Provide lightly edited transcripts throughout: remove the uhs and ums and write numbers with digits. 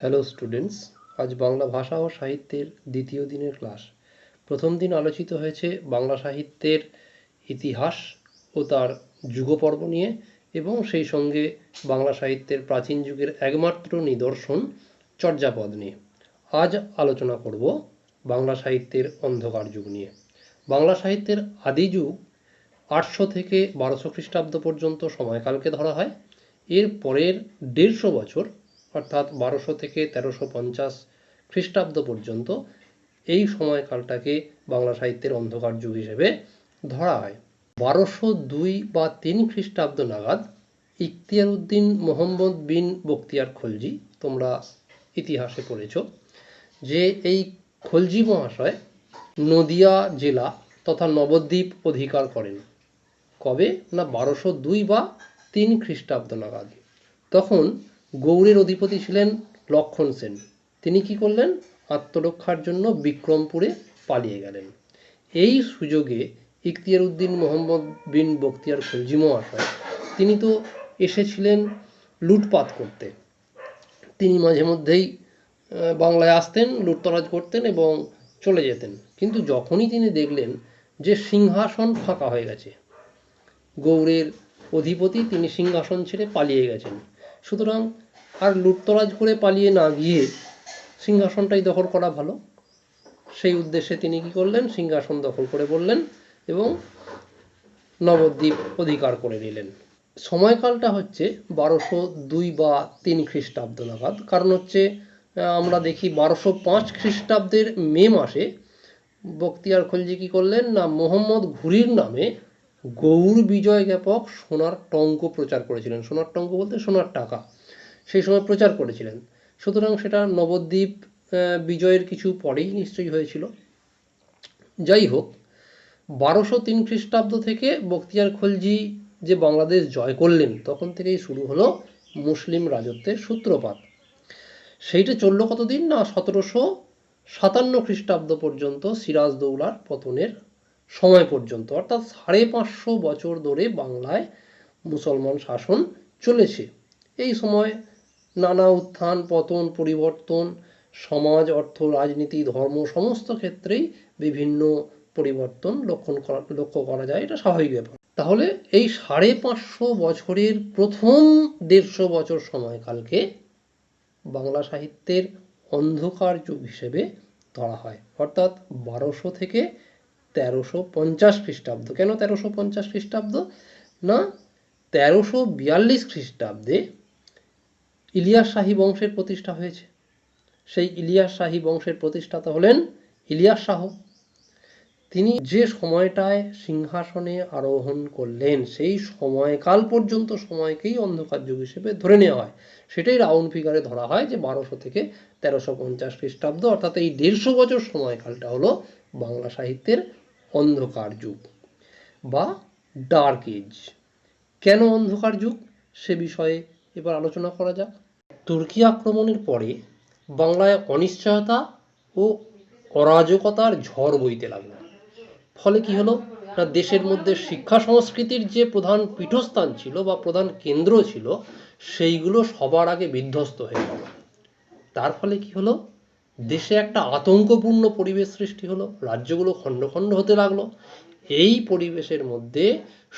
Hello students, আজ বাংলা ভাষা ও সাহিত্যের দ্বিতীয় দিনের ক্লাস। প্রথম দিন আলোচিত হয়েছে বাংলা সাহিত্যের ইতিহাস ও তার যুগপর্ব নিয়ে এবং সেই সঙ্গে বাংলা সাহিত্যের প্রাচীন যুগের একমাত্র নিদর্শন চর্যাপদ নিয়ে। আজ আলোচনা করব বাংলা সাহিত্যের অন্ধকার যুগ নিয়ে। বাংলা সাহিত্যের আদি যুগ 800 থেকে 1200 খ্রিস্টাব্দ পর্যন্ত সময়কালকে ধরা হয়। এর পরের 150 বছর অর্থাৎ 1200 থেকে 1350 খ্রিস্টাব্দ পর্যন্ত এই সময়কালটাকে বাংলা সাহিত্যের অন্ধকার যুগ হিসেবে ধরা হয়। 1202 বা 3 খ্রিস্টাব্দ নাগাদ ইখতিয়ার উদ্দিন মোহাম্মদ বিন বখতিয়ার খলজি, তোমরা ইতিহাসে পড়েছ যে এই খলজি মহাশয় নদিয়া জেলা তথা নবদ্বীপ অধিকার করেন। কবে না 1202 বা 3 খ্রিস্টাব্দ নাগাদ। তখন গৌড়ের অধিপতি ছিলেন লক্ষণ সেন। তিনি কি করলেন? আত্মরক্ষার জন্য বিক্রমপুরে পালিয়ে গেলেন। এই সুযোগে ইখতিয়ার উদ্দিন মোহাম্মদ বিন বখতিয়ার খলজি মহাশয়, তিনি তো এসেছিলেন লুটপাট করতে। তিনি মাঝে মধ্যেই বাংলায় আসতেন, লুটতরাজ করতেন এবং চলে যেতেন। কিন্তু যখনই তিনি দেখলেন যে সিংহাসন ফাঁকা হয়ে গেছে, গৌড়ের অধিপতি তিনি সিংহাসন ছেড়ে পালিয়ে গেছেন, সুতরাং আর লুটতরাজ করে পালিয়ে না গিয়ে সিংহাসনটাই দখল করা ভালো। সেই উদ্দেশ্যে তিনি কি করলেন? সিংহাসন দখল করে বললেন এবং নবদ্বীপ অধিকার করে নিলেন। সময়কালটা হচ্ছে 1202 বা 3 খ্রিস্টাব্দ নাগাদ। কারণ হচ্ছে আমরা দেখি 1205 খ্রিস্টাব্দের মে মাসে বখতিয়ার খলজি কি করলেন না মোহাম্মদ ঘুরির নামে গৌড় বিজয় জ্ঞাপক সোনার টঙ্ক প্রচার করেছিলেন। সোনার টঙ্ক বলতে সোনার টাকা সেই সময় প্রচার করেছিলেন। সুতরাং সেটা নবদ্বীপ বিজয়ের কিছু পরেই নিশ্চয়ই হয়েছিল। যাই হোক, 1203 খ্রিস্টাব্দ থেকে বখতিয়ার খলজি যে বাংলাদেশ জয় করলেন, তখন থেকেই শুরু হলো মুসলিম রাজত্বের সূত্রপাত। সেইটা চললো কতদিন না 1757 খ্রিস্টাব্দ পর্যন্ত, সিরাজদৌলার পতনের সময় পর্যন্ত। অর্থাৎ 550 বছর ধরে বাংলায় মুসলমান শাসন চলেছে। এই সময় নানা উত্থান পতন পরিবর্তন, সমাজ অর্থ রাজনীতি ধর্ম সমস্ত ক্ষেত্রেই বিভিন্ন পরিবর্তন লক্ষ্য করা যায়। এটা স্বাভাবিক ব্যাপার। তাহলে এই 550 বছরের প্রথম 150 বছর সময়কালকে বাংলা সাহিত্যের অন্ধকার যুগ হিসেবে ধরা হয়। অর্থাৎ 1200 থেকে 1350 খ্রিস্টাব্দ। কেন 1350 খ্রিস্টাব্দ? না 1342 খ্রিস্টাব্দে ইলিয়াস শাহী বংশের প্রতিষ্ঠা হয়েছে। সেই ইলিয়াস শাহী বংশের প্রতিষ্ঠাতা হলেন ইলিয়াস শাহ। তিনি যে সময়টায় সিংহাসনে আরোহণ করলেন, সেই সময়কাল পর্যন্ত সময়কেই অন্ধকার যুগ হিসেবে ধরে নেওয়া হয়। সেটাই রাউন্ড ফিগারে ধরা হয় যে 1200 থেকে 1350 খ্রিস্টাব্দ। অর্থাৎ এই 150 বছর সময়কালটা হলো বাংলা সাহিত্যের অন্ধকার যুগ বা ডার্ক এজ। কেন অন্ধকার যুগ সে বিষয়ে এবার আলোচনা করা যাক। তুর্কি আক্রমণের পরে বাংলায় অনিশ্চয়তা ও অরাজকতার ঝড় বইতে লাগলো। ফলে কি হলো না দেশের মধ্যে শিক্ষা সংস্কৃতির যে প্রধান পীঠস্থান ছিল বা প্রধান কেন্দ্র ছিল, সেইগুলো সবার আগে বিধ্বস্ত হয়ে গেল। তার ফলে কি হলো? দেশে একটা আতঙ্কপূর্ণ পরিবেশ সৃষ্টি হলো, রাজ্যগুলো খণ্ড খণ্ড হতে লাগলো। এই পরিবেশের মধ্যে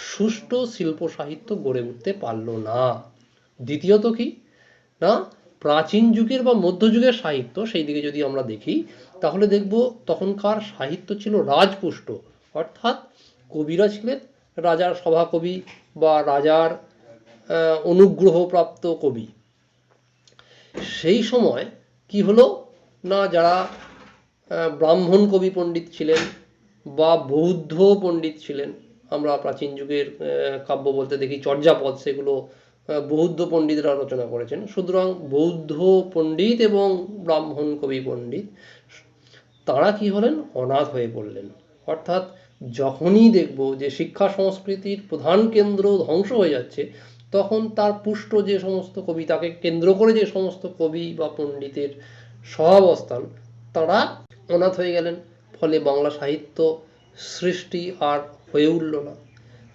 সুষ্ঠু শিল্প সাহিত্য গড়ে উঠতে পারলো না। দ্বিতীয়ত কি না প্রাচীন যুগের বা মধ্যযুগের সাহিত্য, সেই দিকে যদি আমরা দেখি তাহলে দেখব তখনকার সাহিত্য ছিল রাজপুষ্ট। অর্থাৎ কবিরা ছিলেন রাজার সভাকবি বা রাজার অনুগ্রহপ্রাপ্ত কবি। সেই সময় কি হলো না যারা ব্রাহ্মণ কবি পণ্ডিত ছিলেন বা বৌদ্ধ পণ্ডিত ছিলেন, আমরা প্রাচীন যুগের কাব্য বলতে দেখি চর্যাপদ, সেগুলো বৌদ্ধ পণ্ডিতরা রচনা করেছেন। সুতরাং বৌদ্ধ পণ্ডিত এবং ব্রাহ্মণ কবি পণ্ডিত তারা কি হলেন? অনাথ হয়ে পড়লেন। অর্থাৎ যখনই দেখব যে শিক্ষা সংস্কৃতির প্রধান কেন্দ্র ধ্বংস হয়ে যাচ্ছে, তখন তার পুষ্ট যে সমস্ত কবিতাকে কেন্দ্র করে যে সমস্ত কবি বা পণ্ডিতের সহাবস্থান, তারা অনাথ হয়ে গেলেন। ফলে বাংলা সাহিত্য সৃষ্টি আর হয়ে উঠল না।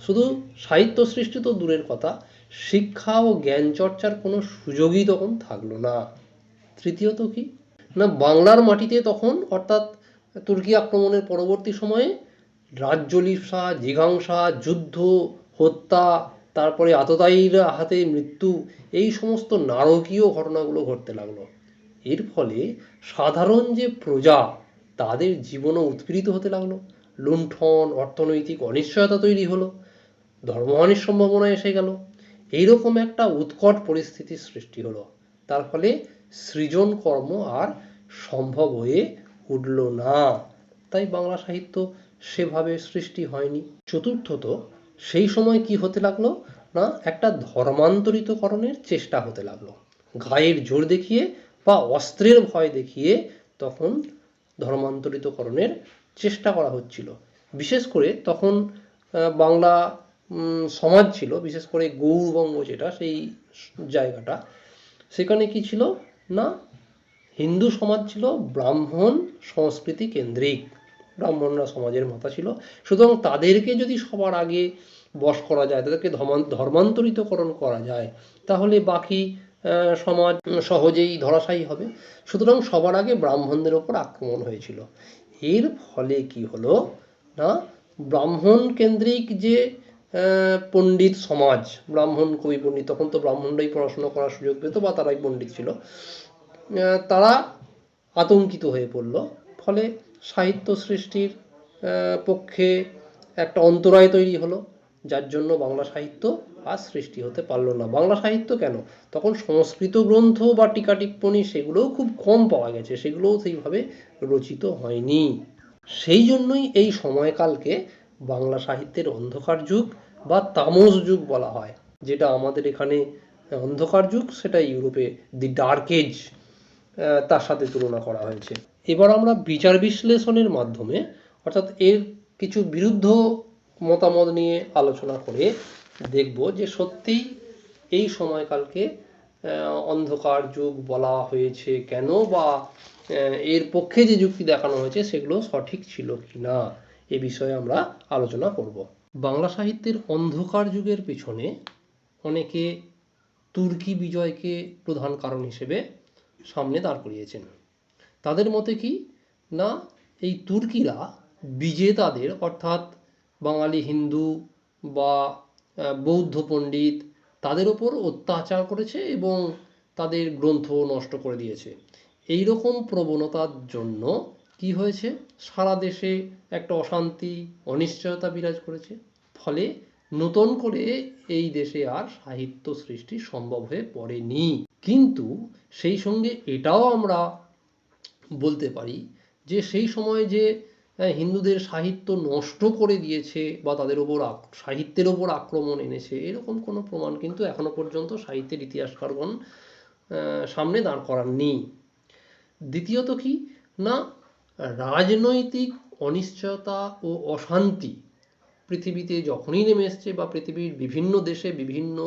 শুধু সাহিত্য সৃষ্টি তো দূরের কথা, শিক্ষা ও জ্ঞান চর্চার কোনো সুযোগই তখন থাকলো না। তৃতীয়ত কি না, বাংলার মাটিতে তখন অর্থাৎ তুর্কি আক্রমণের পরবর্তী সময়ে রাজ্যলিপ্সা, জিঘাংসা, যুদ্ধ, হত্যা, তারপরে আততায়ীরা হাতে মৃত্যু, এই সমস্ত নারকীয় ঘটনাগুলো ঘটতে লাগলো। এর ফলে সাধারণ যে প্রজা, তাদের জীবনও উৎপীড়িত হতে লাগলো। লুণ্ঠন, অর্থনৈতিক অনিশ্চয়তা তৈরি হলো, ধর্মহানির সম্ভাবনা এসে গেল। এইরকম একটা উৎকট পরিস্থিতির সৃষ্টি হলো। তার ফলে সৃজন কর্ম আর সম্ভব হয়ে উঠল না। তাই বাংলা সাহিত্য সেভাবে সৃষ্টি হয়নি। চতুর্থত, সেই সময় কি হতে লাগলো না, একটা ধর্মান্তরিতকরণের চেষ্টা হতে লাগলো। গায়ের জোর দেখিয়ে বা অস্ত্রের ভয় দেখিয়ে তখন ধর্মান্তরিতকরণের চেষ্টা করা হচ্ছিল। বিশেষ করে তখন বাংলা সমাজ ছিল, বিশেষ করে গৌড়বঙ্গ যেটা, সেই জায়গাটা, সেখানে কি ছিল না, হিন্দু সমাজ ছিল ব্রাহ্মণ সংস্কৃতি কেন্দ্রিক। ব্রাহ্মণরা সমাজের মাথা ছিল। সুতরাং তাদেরকে যদি সবার আগে বশ করা যায়, তাদেরকে ধর্মান্তরিতকরণ করা যায়, তাহলে বাকি সমাজ সহজেই ধরাশায়ী হবে। সুতরাং সবার আগে ব্রাহ্মণদের ওপর আক্রমণ হয়েছিল। এর ফলে কি হলো না, ব্রাহ্মণ কেন্দ্রিক যে পণ্ডিত সমাজ, ব্রাহ্মণ কবি পণ্ডিত, তখন তো ব্রাহ্মণরাই পড়াশোনা করার সুযোগ পেত বা তারাই পণ্ডিত ছিল, তারা আতঙ্কিত হয়ে পড়ল। ফলে সাহিত্য সৃষ্টির পক্ষে একটা অন্তরায় তৈরি হলো, যার জন্য বাংলা সাহিত্য আর সৃষ্টি হতে পারল না। বাংলা সাহিত্য কেন, তখন সংস্কৃত গ্রন্থ বা টিকা টিপ্পনী সেগুলোও খুব কম পাওয়া গেছে, সেগুলোও সেইভাবে রচিত হয়নি। সেই জন্যই এই সময়কালকে বাংলা সাহিত্যের অন্ধকার যুগ বা তামস যুগ বলা হয়। যেটা আমাদের এখানে অন্ধকার যুগ, সেটা ইউরোপে দি ডার্ক এজ, তার সাথে তুলনা করা হয়েছে। এবার আমরা বিচার বিশ্লেষণের মাধ্যমে, অর্থাৎ এর কিছু বিরুদ্ধ মতামত নিয়ে আলোচনা করে দেখব যে সত্যিই এই সময়কালকে অন্ধকার যুগ বলা হয়েছে কেন, বা এর পক্ষে যে যুক্তি দেখানো হয়েছে সেগুলো সঠিক ছিল কিনা, এ বিষয়ে আমরা আলোচনা করব। বাংলা সাহিত্যের অন্ধকার যুগের পেছনে অনেকে তুর্কি বিজয়কে প্রধান কারণ হিসেবে সামনে দাঁড় করিয়েছেন। তাদের মতে কি না, এই তুর্কিরা বিজেতাদের, অর্থাৎ বাঙালি হিন্দু বা বৌদ্ধ পণ্ডিত, তাদের ওপর অত্যাচার করেছে এবং তাদের গ্রন্থ নষ্ট করে দিয়েছে। এই রকম প্রবণতার জন্য কি হয়েছে, সারা দেশে একটা অশান্তি, অনিশ্চয়তা বিরাজ করেছে। ফলে নতুন করে এই দেশে আর সাহিত্য সৃষ্টি সম্ভব হয়ে পড়েনি। কিন্তু সেই সঙ্গে এটাও আমরা বলতে পারি যে সেই সময় যে হিন্দুদের সাহিত্য নষ্ট করে দিয়েছে বা তাদের ওপর সাহিত্যের ওপর আক্রমণ এনেছে, এরকম কোনো প্রমাণ কিন্তু এখনো পর্যন্ত সাহিত্যের ইতিহাসকারগণ সামনে দাঁড় করাননি। দ্বিতীয়ত কি না, রাজনৈতিক অনিশ্চয়তা ও অশান্তি পৃথিবীতে যখনই নেমে এসছে বা পৃথিবীর বিভিন্ন দেশে বিভিন্ন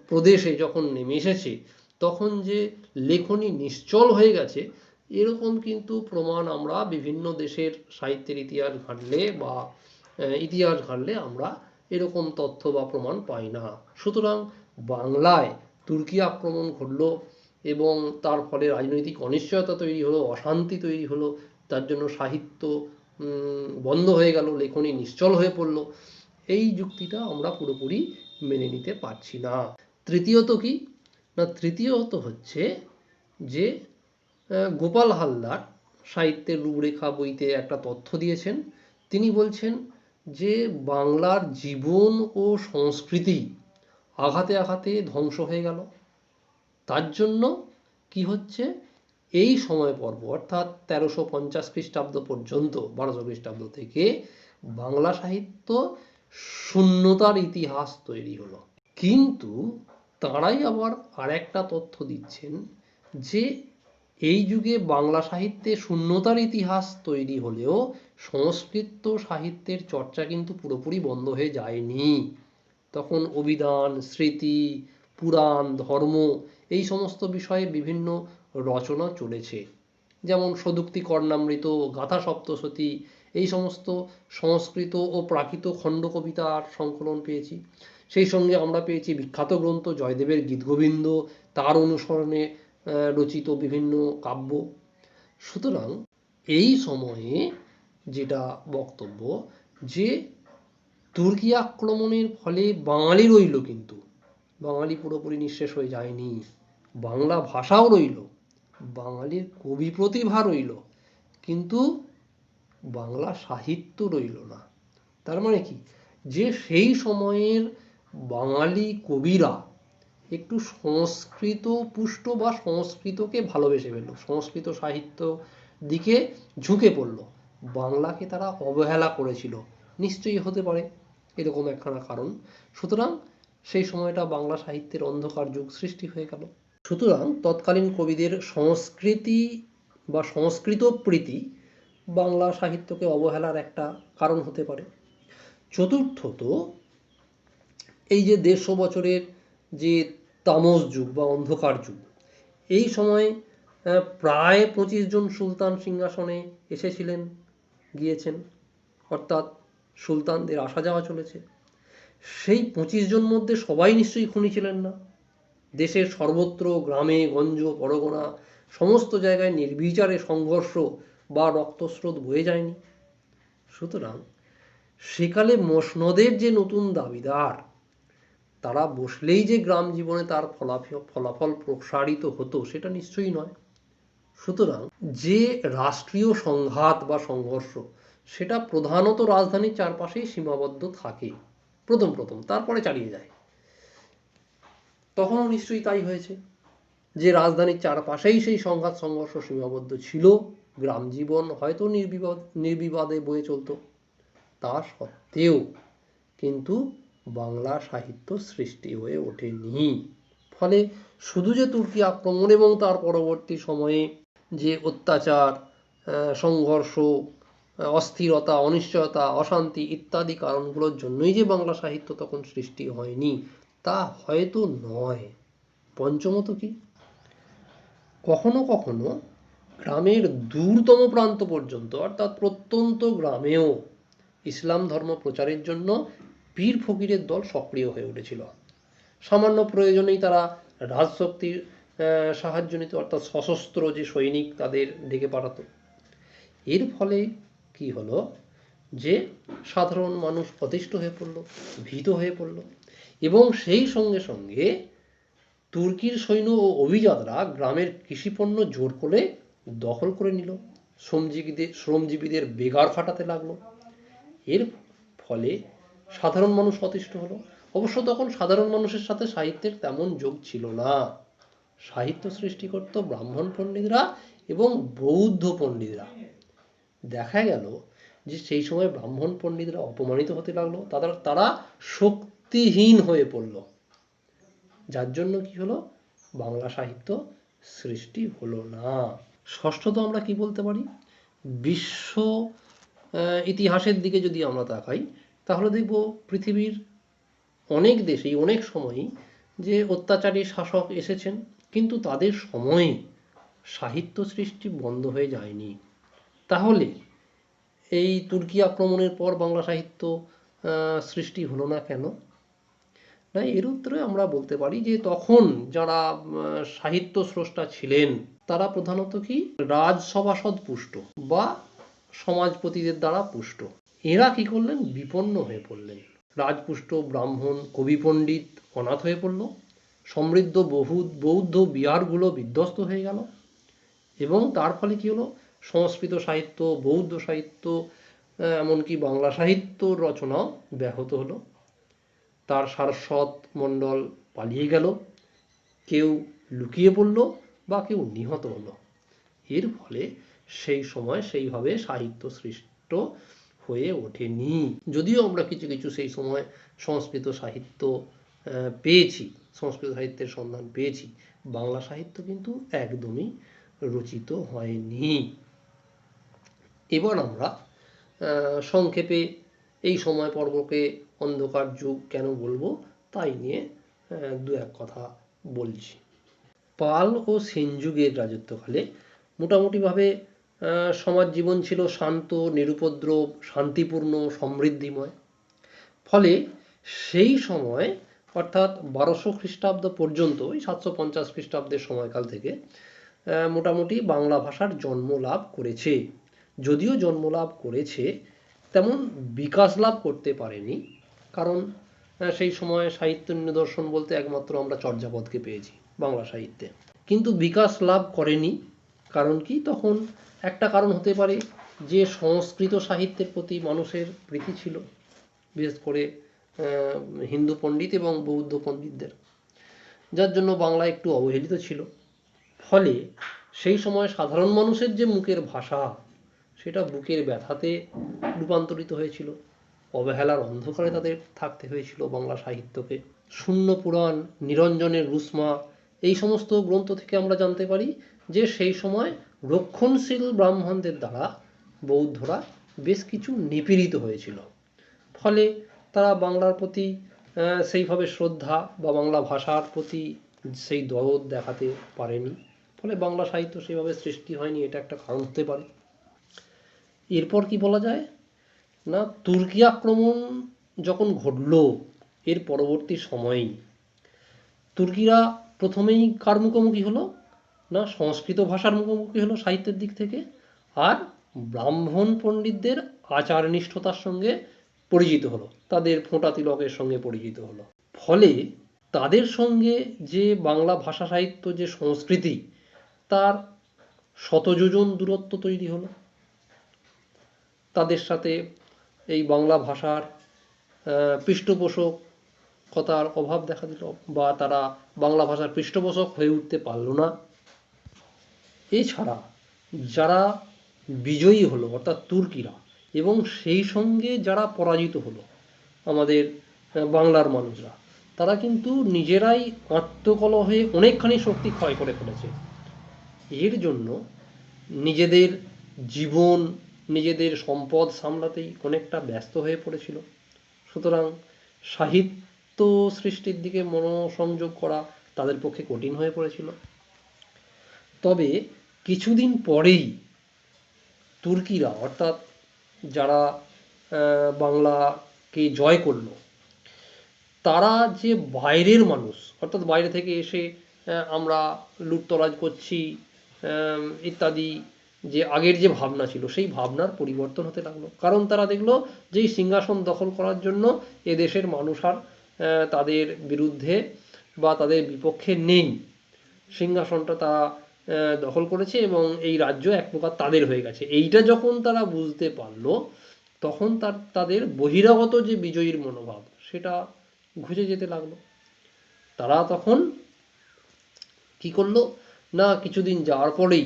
প্রদেশে যখন নেমে এসেছে, তখন যে লেখনী নিশ্চল হয়ে গেছে, এরকম কিন্তু প্রমাণ আমরা বিভিন্ন দেশের সাহিত্যের ইতিহাস ঘাঁটলে বা ইতিহাস ঘাঁটলে আমরা এরকম তথ্য বা প্রমাণ পাই না। সুতরাং বাংলায় তুর্কি আক্রমণ ঘটলো এবং তার ফলে রাজনৈতিক অনিশ্চয়তা তৈরি হলো, অশান্তি তৈরি হলো, তার জন্য সাহিত্য বন্ধ হয়ে গেল, লেখনী নিশ্চল হয়ে পড়ল, এই যুক্তিটা আমরা পুরোপুরি মেনে নিতে পারছি না। তৃতীয়ত কি না, তৃতীয়ত হচ্ছে যে গোপাল হালদার সাহিত্যের রূপরেখা বইতে একটা তথ্য দিয়েছেন। তিনি বলছেন যে বাংলার জীবন ও সংস্কৃতি আঘাতে আঘাতে ধ্বংস হয়ে গেল। তার জন্য কি হচ্ছে, এই সময় পর্ব অর্থাৎ 1350 খ্রিস্টাব্দ পর্যন্ত, 1200 খ্রিস্টাব্দ থেকে বাংলা সাহিত্য শূন্যতার ইতিহাস তৈরি হলো। কিন্তু তাঁরাই আবার আরেকটা তথ্য দিচ্ছেন যে এই যুগে বাংলা সাহিত্যে শূন্যতার ইতিহাস তৈরি হলেও সংস্কৃত সাহিত্যের চর্চা কিন্তু পুরোপুরি বন্ধ হয়ে যায়নি। তখন অভিধান, স্মৃতি, পুরাণ, ধর্ম, এই সমস্ত বিষয়ে বিভিন্ন রচনা চলেছে। যেমন সদুক্তি কর্ণামৃত, গাথা সপ্তশতী, এই সমস্ত সংস্কৃত ও প্রাকৃত খণ্ড কবিতার সংকলন পেয়েছি। সেই সঙ্গে আমরা পেয়েছি বিখ্যাত গ্রন্থ জয়দেবের গীতগোবিন্দ, তার অনুসরণে রচিত বিভিন্ন কাব্য। সুতরাং এই সময়ে যেটা বক্তব্য যে তুর্কি আক্রমণের ফলে বাঙালি রইল, কিন্তু বাঙালি পুরোপুরি নিঃশেষ হয়ে যায়নি। বাংলা ভাষাও রইল, বাঙালির কবি প্রতিভা রইল, কিন্তু বাংলা সাহিত্য রইল না। তার মানে কি, যে সেই সময়ের বাঙালি কবিরা একটু সংস্কৃত পুষ্ট বা সংস্কৃতকে ভালোবেসে ফেলল, সংস্কৃত সাহিত্য দিকে ঝুঁকে পড়ল, বাংলাকে তারা অবহেলা করেছিল, নিশ্চয়ই হতে পারে এরকম একখানা কারণ। সুতরাং সেই সময়টা বাংলা সাহিত্যের অন্ধকার যুগ সৃষ্টি হয়ে গেল। সুতরাং তৎকালীন কবিদের সংস্কৃতি বা সংস্কৃত প্রীতি বাংলা সাহিত্যকে অবহেলার একটা কারণ হতে পারে। চতুর্থত, এই যে 150 বছরের যে তামস যুগ বা অন্ধকার যুগ, এই সময় প্রায় 25 জন সুলতান সিংহাসনে এসেছিলেন গিয়েছেন, অর্থাৎ সুলতানদের আসা যাওয়া চলেছে। সেই 25 জন মধ্যে সবাই নিশ্চয়ই খুনি ছিলেন না। দেশের সর্বত্র গ্রামে গঞ্জ পরগনা সমস্ত জায়গায় নির্বিচারে সংঘর্ষ বা রক্তস্রোত বয়ে যায়নি। সুতরাং সেকালে মসনদের যে নতুন দাবিদার, তারা বসলেই যে গ্রাম জীবনে তার ফলাফল প্রসারিত হতো সেটা নিশ্চয়ই নয়। সুতরাং যে রাষ্ট্রীয় সংঘাত বা সংঘর্ষ, সেটা প্রধানত রাজধানীর চারপাশেই সীমাবদ্ধ থাকে প্রথম, তারপরে চালিয়ে যায়। তখনও নিশ্চয়ই তাই হয়েছে, যে রাজধানীর চারপাশেই সেই সংঘাত সংঘর্ষ সীমাবদ্ধ ছিল, গ্রাম জীবন হয়তো নির্বিবাদে বয়ে চলত। তা সত্ত্বেও কিন্তু বাংলা সাহিত্য সৃষ্টি হয়ে ওঠেনি। ফলে শুধু যে তুর্কি আক্রমণ এবং তার পরবর্তী সময়ে যে অত্যাচার, সংঘর্ষ, অস্থিরতা, অনিশ্চয়তা, অশান্তি ইত্যাদি কারণগুলোর জন্যই যে বাংলা সাহিত্য তখন সৃষ্টি হয়নি, তা হয়তো নয়। পঞ্চমত কি, কখনো কখনো গ্রামের দূরতম প্রান্ত পর্যন্ত, অর্থাৎ প্রত্যন্ত গ্রামেও ইসলাম ধর্ম প্রচারের জন্য পীর ফকিরের দল সক্রিয় হয়ে উঠেছিল। সামান্য প্রয়োজনেই তারা রাজশক্তির সাহায্য নিত, অর্থাৎ সশস্ত্র যে সৈনিক তাদের ডেকে পাঠাতো। এর ফলে কি হলো, যে সাধারণ মানুষ অতিষ্ঠ হয়ে পড়ল, ভীত হয়ে পড়ল, এবং সেই সঙ্গে সঙ্গে তুর্কির সৈন্য ও অভিজাতরা গ্রামের কৃষিপণ্য জোর করে দখল করে নিল, শ্রমজীবীদের বেগার খাটাতে লাগলো। এর ফলে সাধারণ মানুষ অতিষ্ঠ হলো। অবশ্য তখন সাধারণ মানুষের সাথে সাহিত্যের তেমন যোগ ছিল না। সাহিত্য সৃষ্টি করত ব্রাহ্মণ পণ্ডিতরা এবং বৌদ্ধ পণ্ডিতরা। দেখা গেল যে সেই সময় ব্রাহ্মণ পণ্ডিতরা অপমানিত হতে লাগলো, তারা শক্তিহীন হয়ে পড়ল, যার জন্য কি হলো, বাংলা সাহিত্য সৃষ্টি হলো না। ষষ্ঠত আমরা কি বলতে পারি, বিশ্ব ইতিহাসের দিকে যদি আমরা তাকাই, তাহলে দেখব পৃথিবীর অনেক দেশেই অনেক সময়ই যে অত্যাচারী শাসক এসেছেন, কিন্তু তাদের সময়ে সাহিত্য সৃষ্টি বন্ধ হয়ে যায়নি। তাহলে এই তুর্কি আক্রমণের পর বাংলা সাহিত্য সৃষ্টি হলো না কেন? না, এর উত্তরে আমরা বলতে পারি যে তখন যারা সাহিত্য স্রষ্টা ছিলেন, তারা প্রধানত কি রাজসভাসদ পুষ্ট বা সমাজপতিদের দ্বারা পুষ্ট। এরা কি করলেন, বিপন্ন হয়ে পড়লেন। রাজপুষ্ট ব্রাহ্মণ কবি পণ্ডিত অনাথ হয়ে পড়ল, সমৃদ্ধ বৌদ্ধ বিহারগুলো বিধ্বস্ত হয়ে গেল, এবং তার ফলে কি হলো, সংস্কৃত সাহিত্য, বৌদ্ধ সাহিত্য, এমনকি বাংলা সাহিত্য রচনাও ব্যাহত হলো। তার সারস্বত মণ্ডল পালিয়ে গেল, কেউ লুকিয়ে পড়ল বা কেউ নিহত হলো। এর ফলে সেই সময় সেইভাবে সাহিত্য সৃষ্ট হয়ে ওঠেনি। যদিও আমরা কিছু কিছু সেই সময় সংস্কৃত সাহিত্য পেয়েছি, সংস্কৃত সাহিত্যের সন্ধান পেয়েছি, বাংলা সাহিত্য কিন্তু একদমই রচিত হয়নি। এবার আমরা সংক্ষেপে এই সময় পর্বকে অন্ধকার যুগ কেন বলবো তাই নিয়ে দু এক কথা বলছি। পাল ও সেন যুগের রাজত্বকালে মোটামুটিভাবে সমাজ জীবন ছিল শান্ত, নিরুপদ্রব, শান্তিপূর্ণ, সমৃদ্ধিময়। ফলে সেই সময় অর্থাৎ 1200 খ্রিস্টাব্দ পর্যন্ত, ওই 750 খ্রিস্টাব্দের সময়কাল থেকে মোটামুটি বাংলা ভাষার জন্ম লাভ করেছে। যদিও জন্ম লাভ করেছে, তেমন বিকাশ লাভ করতে পারেনি। কারণ সেই সময়ে সাহিত্য নিদর্শন বলতে একমাত্র আমরা চর্যাপদকে পেয়েছি বাংলা সাহিত্যে। কিন্তু বিকাশ লাভ করেনি কারণ কি? তখন একটা কারণ হতে পারে যে সংস্কৃত সাহিত্যের প্রতি মানুষের প্রীতি ছিল, বিশেষ করে হিন্দু পণ্ডিত এবং বৌদ্ধ পণ্ডিতদের, যার জন্য বাংলা একটু অবহেলিত ছিল। ফলে সেই সময় সাধারণ মানুষের যে মুখের ভাষা, সেটা বুকের ব্যথাতে রূপান্তরিত হয়েছিল। অবহেলার অন্ধকারে তাদের থাকতে হয়েছিল বাংলা সাহিত্যকে। শূন্য পুরাণ, নিরঞ্জনের রুসমা, এই সমস্ত গ্রন্থ থেকে আমরা জানতে পারি যে সেই সময় রক্ষণশীল ব্রাহ্মণদের দ্বারা বৌদ্ধরা বেশ কিছু নিপীড়িত হয়েছিল। ফলে তারা বাংলার প্রতি সেইভাবে শ্রদ্ধা বা বাংলা ভাষার প্রতি সেই দরদ দেখাতে পারেনি। ফলে বাংলা সাহিত্য সেইভাবে সৃষ্টি হয়নি, এটা একটা কারণ হতে পারে। এরপর কি বলা যায় না, তুর্কি আক্রমণ যখন ঘটল, এর পরবর্তী সময়েই তুর্কিরা প্রথমেই কার মুখোমুখি হলো না, সংস্কৃত ভাষার মুখোমুখি হলো সাহিত্যের দিক থেকে, আর ব্রাহ্মণ পণ্ডিতদের আচার নিষ্ঠতার সঙ্গে পরিচিত হলো, তাদের ফোঁটা তিলকের সঙ্গে পরিচিত হলো। ফলে তাদের সঙ্গে যে বাংলা ভাষা সাহিত্য যে সংস্কৃতি, তার শতযোজন দূরত্ব তৈরি হলো। তাদের সাথে এই বাংলা ভাষার পৃষ্ঠপোষকতার অভাব দেখা দিল, বা তারা বাংলা ভাষার পৃষ্ঠপোষক হয়ে উঠতে পারল না। এছাড়া যারা বিজয়ী হলো অর্থাৎ তুর্কিরা, এবং সেই সঙ্গে যারা পরাজিত হলো আমাদের বাংলার মানুষরা, তারা কিন্তু নিজেরাই আত্মকলহে অনেকখানি শক্তি ক্ষয় করে ফেলেছে। এর জন্য নিজেদের জীবন, নিজেদের সম্পদ সামলাতেই অনেকটা ব্যস্ত হয়ে পড়েছিল। সুতরাং সাহিত্য সৃষ্টির দিকে মনোসংযোগ করা তাদের পক্ষে কঠিন হয়ে পড়েছিল। তবে কিছুদিন পরেই তুর্কিরা, অর্থাৎ যারা বাংলাকে জয় করল, তারা যে বাইরের মানুষ, অর্থাৎ বাইরে থেকে এসে আমরা লুটতরাজ করছি ইত্যাদি, যে আগের যে ভাবনা ছিল, সেই ভাবনার পরিবর্তন হতে লাগলো। কারণ তারা দেখলো যে এই সিংহাসন দখল করার জন্য এদেশের মানুষ আর তাদের বিরুদ্ধে বা তাদের বিপক্ষে নেই। সিংহাসনটা তারা দখল করেছে এবং এই রাজ্য এক প্রকার তাদের হয়ে গেছে। এইটা যখন তারা বুঝতে পারলো, তখন তাদের বহিরাগত যে বিজয়ীর মনোভাব, সেটা ঘুচে যেতে লাগলো। তারা তখন কি করলো না, কিছুদিন যাওয়ার পরেই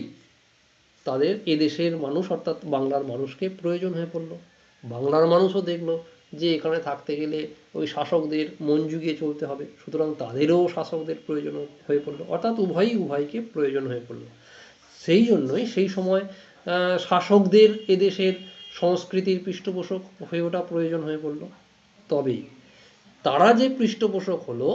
তাদের এদেশের মানুষ অর্থাৎ বাংলার মানুষকে প্রয়োজন হয়ে পড়লো। বাংলার মানুষও দেখলো যে এখানে থাকতে গেলে ওই শাসকদের মন জুগিয়ে চলতে হবে, সুতরাং তাদেরও শাসকদের প্রয়োজন হয়ে পড়লো, অর্থাৎ উভয়ই উভয়কে প্রয়োজন হয়ে পড়লো। সেই জন্যই সেই সময় শাসকদের এদেশের সংস্কৃতির পৃষ্ঠপোষক হয়ে ওঠা প্রয়োজন হয়ে পড়লো। তবে তারা যে পৃষ্ঠপোষক হলো,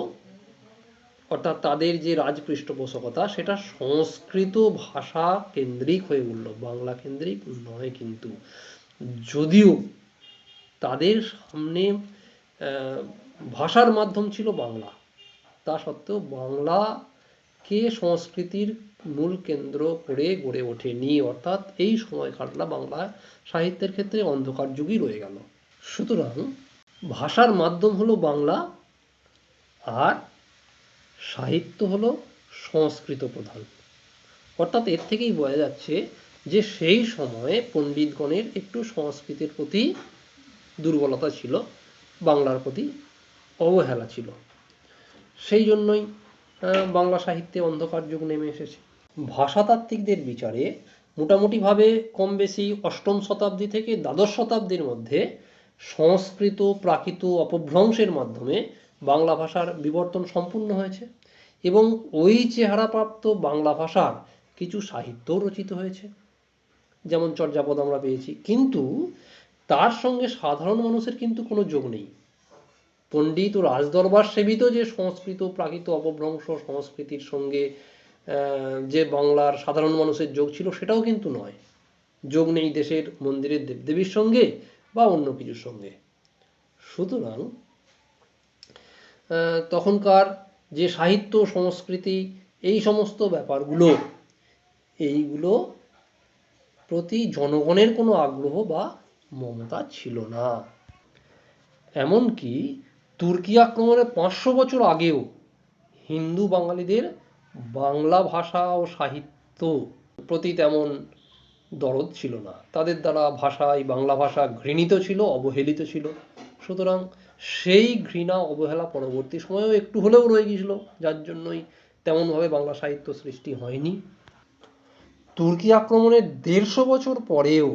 অর্থাৎ তাদের যে রাজ পৃষ্ঠপোষকতা, সেটা সংস্কৃত ভাষা কেন্দ্রিক হয়ে উঠল, বাংলা কেন্দ্রিক নয়। কিন্তু যদিও তাদের সামনে ভাষার মাধ্যম ছিল বাংলা, তা সত্ত্বেও বাংলাকে সংস্কৃতির মূল কেন্দ্র করে গড়ে ওঠেনি। অর্থাৎ এই সময়কালটা বাংলা সাহিত্যের ক্ষেত্রে অন্ধকার যুগই রয়ে গেল। সুতরাং ভাষার মাধ্যম হলো বাংলা, আর সাহিত্য হলো সংস্কৃত প্রধান। অর্থাৎ এর থেকেই বোঝা যাচ্ছে যে সেই সময়ে পণ্ডিতগণের একটু সংস্কৃতের প্রতি দুর্বলতা ছিল, বাংলার প্রতি অবহেলা ছিল। সেই জন্যই বাংলা সাহিত্যে অন্ধকার যুগ নেমে এসেছে। ভাষাতাত্ত্বিকদের বিচারে মোটামুটিভাবে কম বেশি অষ্টম শতাব্দী থেকে দ্বাদশ শতাব্দীর মধ্যে সংস্কৃত প্রাকৃত অপভ্রংশের মাধ্যমে বাংলা ভাষার বিবর্তন সম্পূর্ণ হয়েছে, এবং ওই চেহারাপ্রাপ্ত বাংলা ভাষার কিছু সাহিত্যও রচিত হয়েছে, যেমন চর্যাপদ আমরা পেয়েছি। কিন্তু তার সঙ্গে সাধারণ মানুষের কিন্তু কোনো যোগ নেই। পণ্ডিত ও রাজদরবার সেবিত যে সংস্কৃত প্রাকৃত অপভ্রংশ সংস্কৃতির সঙ্গে যে বাংলার সাধারণ মানুষের যোগ ছিল, সেটাও কিন্তু নয়। যোগ নেই দেশের মন্দিরের দেবদেবীর সঙ্গে বা অন্য কিছুর সঙ্গে। সুতরাং তখনকার যে সাহিত্য সংস্কৃতি এই সমস্ত ব্যাপারগুলো এইগুলো প্রতি জনগণের কোনো আগ্রহ বা মমতা ছিল না। এমনকি তুর্কি আক্রমণের 500 বছর আগেও হিন্দু বাঙালিদের বাংলা ভাষা ও সাহিত্য প্রতি তেমন দরদ ছিল না। তাদের দ্বারা ভাষায় বাংলা ভাষা ঘৃণিত ছিল, অবহেলিত ছিল। সুতরাং সেই ঘৃণা অবহেলা পরবর্তী সময়েও একটু হলেও রয়ে গিয়েছিল, যার জন্যই তেমনভাবে বাংলা সাহিত্য সৃষ্টি হয়নি। তুর্কি আক্রমণের 150 বছর পরেও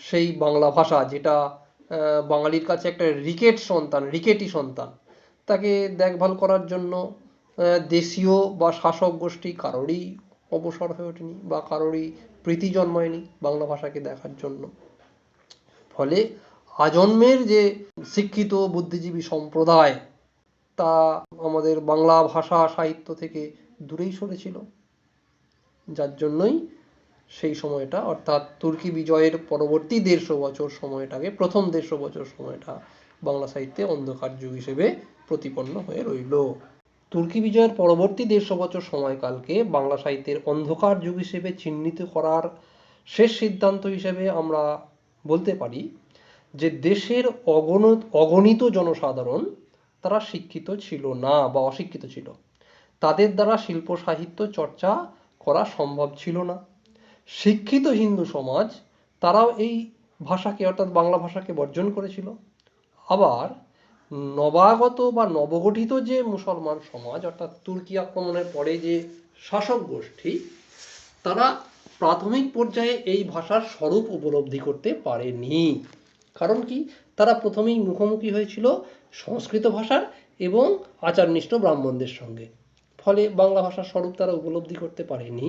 সেই বাংলা ভাষা, যেটা বাঙালির কাছে একটা রিকেটি সন্তান, তাকে দেখভাল করার জন্য দেশীয় বা শাসক গোষ্ঠী কারোরই অবসর হয়ে ওঠেনি বা কারোরই প্রীতি জন্মায়নি বাংলা ভাষাকে দেখার জন্য। ফলে আজন্মের যে শিক্ষিত বুদ্ধিজীবী সম্প্রদায়, তা আমাদের বাংলা ভাষা সাহিত্য থেকে দূরেই সরেছিল। যার জন্যই সেই সময়টা, অর্থাৎ তুর্কি বিজয়ের পরবর্তী 150 বছর সময়টাকে, প্রথম 150 বছর সময়টা বাংলা সাহিত্যে অন্ধকার যুগ হিসেবে প্রতিপন্ন হয়ে রইল। তুর্কি বিজয়ের পরবর্তী 150 বছর সময়কালকে বাংলা সাহিত্যের অন্ধকার যুগ হিসেবে চিহ্নিত করার শেষ সিদ্ধান্ত হিসেবে আমরা বলতে পারি যে দেশের অগণিত জনসাধারণ তারা শিক্ষিত ছিল না বা অশিক্ষিত ছিল। তাদের দ্বারা শিল্প সাহিত্য চর্চা করা সম্ভব ছিল না। শিক্ষিত হিন্দু সমাজ তারাও এই ভাষাকে, অর্থাৎ বাংলা ভাষাকে বর্জন করেছিল। আবার নবাগত বা নবগঠিত যে মুসলমান সমাজ, অর্থাৎ তুর্কি আক্রমণের পরে যে শাসক গোষ্ঠী, তারা প্রাথমিক পর্যায়ে এই ভাষার স্বরূপ উপলব্ধি করতে পারেনি। কারণ কি? তারা প্রথমেই মুখোমুখি হয়েছিল সংস্কৃত ভাষার এবং আচারনিষ্ঠ ব্রাহ্মণদের সঙ্গে। ফলে বাংলা ভাষার স্বরূপ তারা উপলব্ধি করতে পারেনি।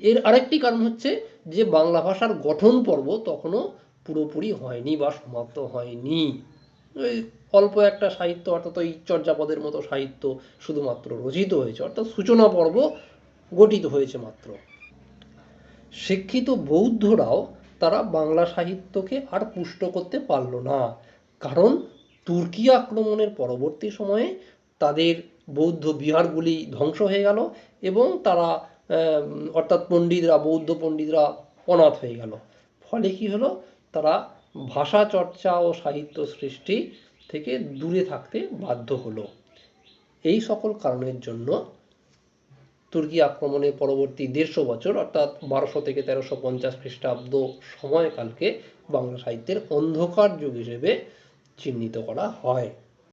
এর আরেকটি কারণ হচ্ছে যে বাংলা ভাষার গঠন পর্ব তখনও পুরোপুরি হয়নি বা সমাপ্ত হয়নি। ওই অল্প একটা সাহিত্য, অর্থাৎ ওই চর্যাপদের মতো সাহিত্য শুধুমাত্র রচিত হয়েছে, অর্থাৎ সূচনা পর্ব গঠিত হয়েছে মাত্র। শিক্ষিত বৌদ্ধরাও তারা বাংলা সাহিত্যকে আর পুষ্ট করতে পারল না। কারণ তুর্কি আক্রমণের পরবর্তী সময়ে তাদের বৌদ্ধ বিহারগুলি ধ্বংস হয়ে গেল এবং তারা অর্থাৎ বৌদ্ধ পণ্ডিতরা অনাথ হয়ে গেল। ফলে কি হলো? তারা ভাষা চর্চা ও সাহিত্য সৃষ্টি থেকে দূরে থাকতে বাধ্য হলো। এই সকল কারণের জন্য তুর্কি আক্রমণের পরবর্তী 150 বছর, অর্থাৎ 1200 থেকে 1350 খ্রিস্টাব্দ সময়কালকে বাংলা সাহিত্যের অন্ধকার যুগ হিসেবে চিহ্নিত করা হয়।